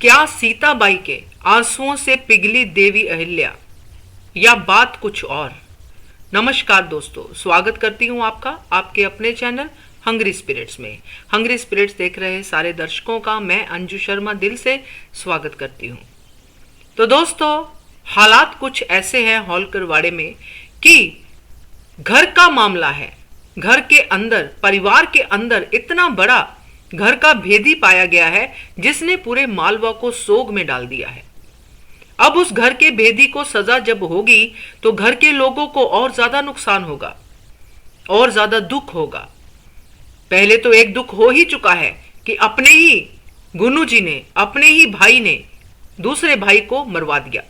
क्या सीताबाई के आंसुओं से पिघली देवी अहिल्या या बात कुछ और। नमस्कार दोस्तों, स्वागत करती हूं आपका आपके अपने चैनल हंग्री स्पिरिट्स में। हंग्री स्पिरिट्स देख रहे सारे दर्शकों का मैं अंजू शर्मा दिल से स्वागत करती हूं। तो दोस्तों, हालात कुछ ऐसे हैं होलकर वाड़े में कि घर का मामला है। घर के अंदर, परिवार के अंदर इतना बड़ा घर का भेदी पाया गया है जिसने पूरे मालवा को सोग में डाल दिया है। अब उस घर के भेदी को सजा जब होगी तो घर के लोगों को और ज्यादा नुकसान होगा और ज्यादा दुख होगा। पहले तो एक दुख हो ही चुका है कि अपने ही गुन्नू जी ने, अपने ही भाई ने दूसरे भाई को मरवा दिया।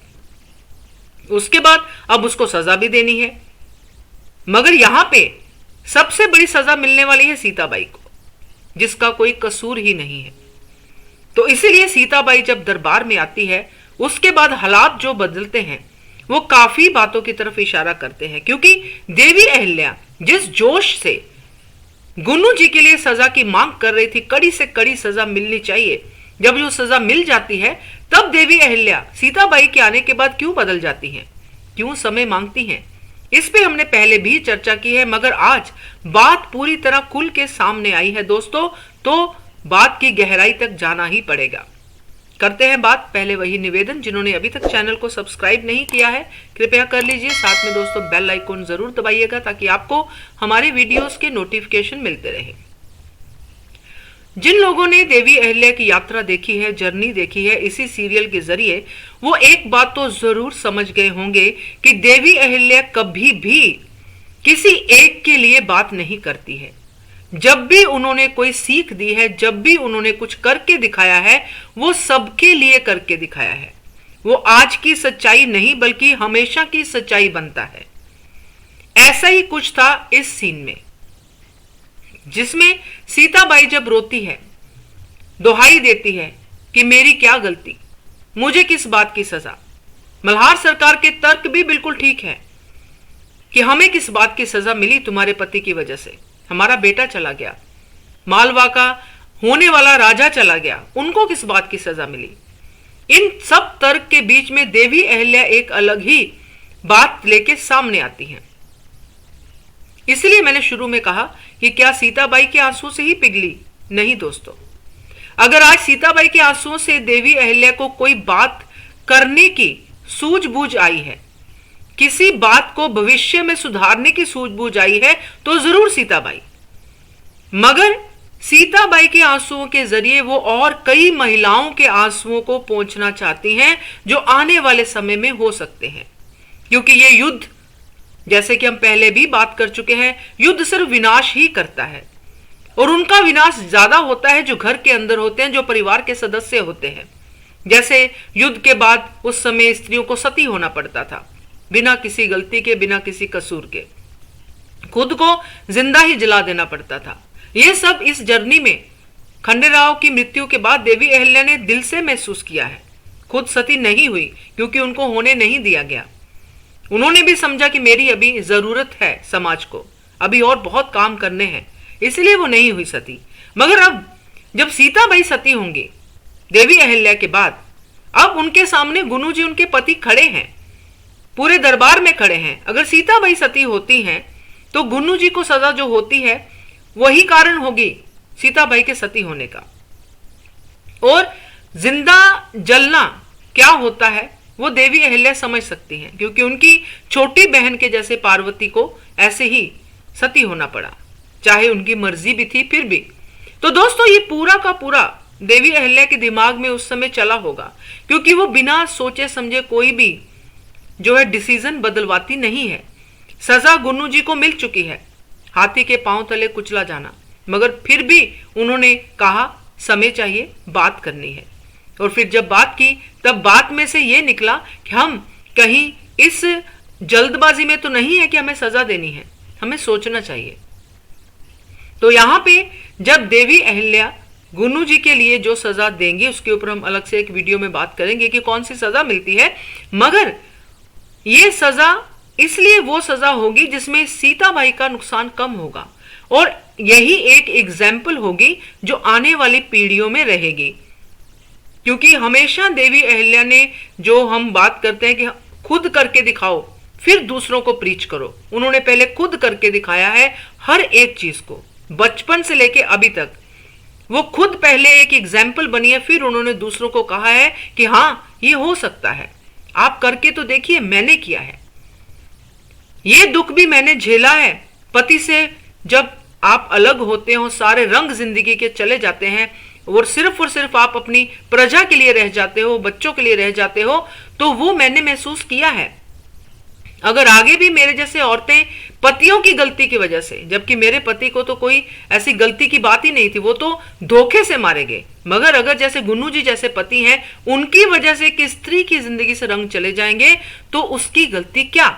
उसके बाद अब उसको सजा भी देनी है, मगर यहां पे सबसे बड़ी सजा मिलने वाली है सीताबाई को, जिसका कोई कसूर ही नहीं है। तो इसीलिए सीताबाई जब दरबार में आती है उसके बाद हालात जो बदलते हैं वो काफी बातों की तरफ इशारा करते हैं, क्योंकि देवी अहिल्या जिस जोश से गुन्नू जी के लिए सजा की मांग कर रही थी, कड़ी से कड़ी सजा मिलनी चाहिए, जब जो सजा मिल जाती है तब देवी अहिल्या सीताबाई के आने के बाद क्यों बदल जाती हैं, क्यों समय मांगती हैं, इस पे हमने पहले भी चर्चा की है। मगर आज बात पूरी तरह खुल के सामने आई है दोस्तों, तो बात की गहराई तक जाना ही पड़ेगा। करते हैं बात। पहले वही निवेदन, जिन्होंने अभी तक चैनल को सब्सक्राइब नहीं किया है कृपया कर लीजिए। साथ में दोस्तों बेल आइकन जरूर दबाइएगा ताकि आपको हमारे वीडियोस के नोटिफिकेशन मिलते रहे। जिन लोगों ने देवी अहिल्या की यात्रा देखी है, जर्नी देखी है इसी सीरियल के जरिए, वो एक बात तो जरूर समझ गए होंगे कि देवी अहिल्या कभी भी किसी एक के लिए बात नहीं करती है। जब भी उन्होंने कोई सीख दी है, जब भी उन्होंने कुछ करके दिखाया है, वो सबके लिए करके दिखाया है। वो आज की सच्चाई नहीं बल्कि हमेशा की सच्चाई बनता है। ऐसा ही कुछ था इस सीन में, जिसमें सीताबाई जब रोती है, दोहाई देती है कि मेरी क्या गलती, मुझे किस बात की सजा। मल्हार सरकार के तर्क भी बिल्कुल ठीक है कि हमें किस बात की सजा मिली, तुम्हारे पति की वजह से हमारा बेटा चला गया, मालवा का होने वाला राजा चला गया, उनको किस बात की सजा मिली। इन सब तर्क के बीच में देवी अहिल्या एक अलग ही बात लेके सामने आती हैं। इसलिए मैंने शुरू में कहा कि क्या सीताबाई के आंसू से ही पिघली? नहीं दोस्तों, अगर आज सीताबाई के आंसुओं से देवी अहिल्या को कोई बात करने की सूझबूझ आई है, किसी बात को भविष्य में सुधारने की सूझबूझ आई है, तो जरूर सीताबाई। मगर सीताबाई के आंसुओं के जरिए वो और कई महिलाओं के आंसुओं को पहुंचना चाहती हैं जो आने वाले समय में हो सकते हैं, क्योंकि ये युद्ध, जैसे कि हम पहले भी बात कर चुके हैं, युद्ध सिर्फ विनाश ही करता है, और उनका विनाश ज्यादा होता है जो घर के अंदर होते हैं, जो परिवार के सदस्य होते हैं। जैसे युद्ध के बाद उस समय स्त्रियों को सती होना पड़ता था, बिना किसी गलती के, बिना किसी कसूर के, खुद को जिंदा ही जला देना पड़ता था। यह सब इस जर्नी में खंडेराव की मृत्यु के बाद देवी अहिल्या ने दिल से महसूस किया है। खुद सती नहीं हुई क्योंकि उनको होने नहीं दिया गया। उन्होंने भी समझा कि मेरी अभी जरूरत है समाज को, अभी और बहुत काम करने हैं, इसलिए वो नहीं हुई सती। मगर अब जब सीताबाई सती होंगी देवी अहिल्या के बाद, अब उनके सामने गुन्नू जी उनके पति खड़े हैं, पूरे दरबार में खड़े हैं। अगर सीताबाई सती होती हैं तो गुन्नू जी को सजा जो होती है वही कारण होगी सीताबाई के सती होने का। और जिंदा जलना क्या होता है वो देवी अहिल्या समझ सकती हैं, क्योंकि उनकी छोटी बहन के जैसे पार्वती को ऐसे ही सती होना पड़ा, चाहे उनकी मर्जी भी थी फिर भी। तो दोस्तों, ये पूरा का पूरा देवी अहिल्या के दिमाग में उस समय चला होगा, क्योंकि वो बिना सोचे समझे कोई भी जो है डिसीजन बदलवाती नहीं है। सजा गुन्नू जी को मिल चुकी है, हाथी के पांव तले कुचला जाना, मगर फिर भी उन्होंने कहा समय चाहिए, बात करनी है। और फिर जब बात की तब बात में से ये निकला कि हम कहीं इस जल्दबाजी में तो नहीं है कि हमें सजा देनी है, हमें सोचना चाहिए। तो यहां पे जब देवी अहिल्या गुन्नू जी के लिए जो सजा देंगे उसके ऊपर हम अलग से एक वीडियो में बात करेंगे कि कौन सी सजा मिलती है, मगर ये सजा इसलिए वो सजा होगी जिसमें सीताबाई का नुकसान कम होगा, और यही एक एग्जाम्पल होगी जो आने वाली पीढ़ियों में रहेगी। क्योंकि हमेशा देवी अहिल्या ने, जो हम बात करते हैं कि खुद करके दिखाओ फिर दूसरों को प्रीच करो, उन्होंने पहले खुद करके दिखाया है हर एक चीज को, बचपन से लेके अभी तक वो खुद पहले एक एग्जाम्पल बनी है, फिर उन्होंने दूसरों को कहा है कि हाँ ये हो सकता है, आप करके तो देखिए, मैंने किया है, ये दुख भी मैंने झेला है। पति से जब आप अलग होते हो, सारे रंग जिंदगी के चले जाते हैं और सिर्फ आप अपनी प्रजा के लिए रह जाते हो, बच्चों के लिए रह जाते हो, तो वो मैंने महसूस किया है। अगर आगे भी मेरे जैसे औरतें पतियों की गलती की वजह से, जबकि मेरे पति को तो कोई ऐसी गलती की बात ही नहीं थी, वो तो धोखे से मारे गए, मगर अगर जैसे गुन्नू जी जैसे पति हैं, उनकी वजह से कि स्त्री की जिंदगी से रंग चले जाएंगे, तो उसकी गलती क्या।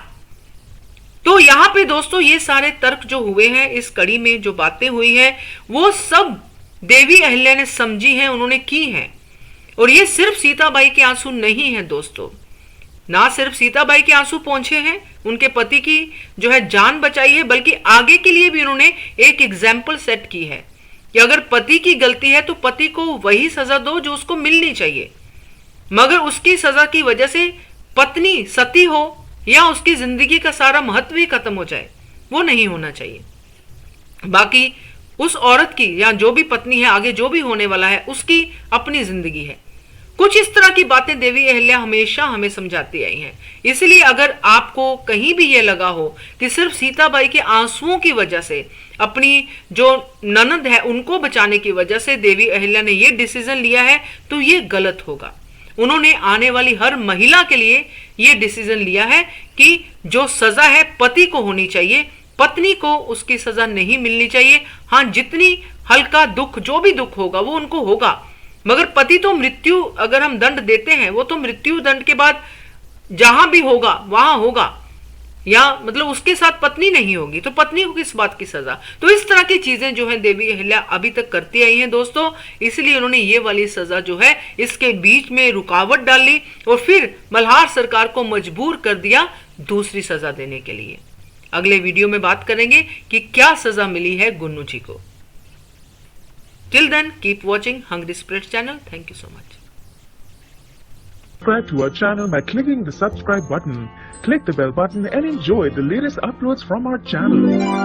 तो यहाँ पे दोस्तों ये सारे तर्क जो हुए हैं, इस कड़ी में जो बातें हुई हैं, वो सब देवी अहिल्या ने समझी हैं, उन्होंने की हैं। और ये सिर्फ सीताबाई के आंसू नहीं है दोस्तों, ना सिर्फ सीताबाई के आंसू पहुंचे हैं, उनके पति की जो है जान बचाई है, बल्कि आगे के लिए भी उन्होंने एक एग्जाम्पल सेट की है कि अगर पति की गलती है तो पति को वही सजा दो जो उसको मिलनी चाहिए, मगर उसकी सजा की वजह से पत्नी सती हो या उसकी जिंदगी का सारा महत्व ही खत्म हो जाए, वो नहीं होना चाहिए। बाकी उस औरत की या जो भी पत्नी है, आगे जो भी होने वाला है, उसकी अपनी जिंदगी है। कुछ इस तरह की बातें देवी अहिल्या हमेशा हमें समझाती आई हैं। इसलिए अगर आपको कहीं भी ये लगा हो कि सिर्फ सीताबाई के आंसुओं की वजह से, अपनी जो ननद है उनको बचाने की वजह से देवी अहिल्या ने ये डिसीजन लिया है, तो ये गलत होगा। उन्होंने आने वाली हर महिला के लिए ये डिसीजन लिया है कि जो सजा है पति को होनी चाहिए, पत्नी को उसकी सजा नहीं मिलनी चाहिए। हाँ, जितनी हल्का दुख, जो भी दुख होगा वो उनको होगा, मगर पति तो मृत्यु, अगर हम दंड देते हैं, वो तो मृत्यु दंड के बाद जहां भी होगा वहां होगा, या मतलब उसके साथ पत्नी नहीं होगी, तो पत्नी को किस बात की सजा। तो इस तरह की चीजें जो है देवी अहिल्या अभी तक करती आई हैं दोस्तों, इसलिए उन्होंने ये वाली सजा जो है इसके बीच में रुकावट डाली और फिर मल्हार सरकार को मजबूर कर दिया दूसरी सजा देने के लिए। अगले वीडियो में बात करेंगे कि क्या सजा मिली है गुन्नू जी को। Till then keep watching Hungry Spirits channel. Thank you so much. Subscribe to our channel by clicking the subscribe button. Click the bell button and enjoy the latest uploads from our channel.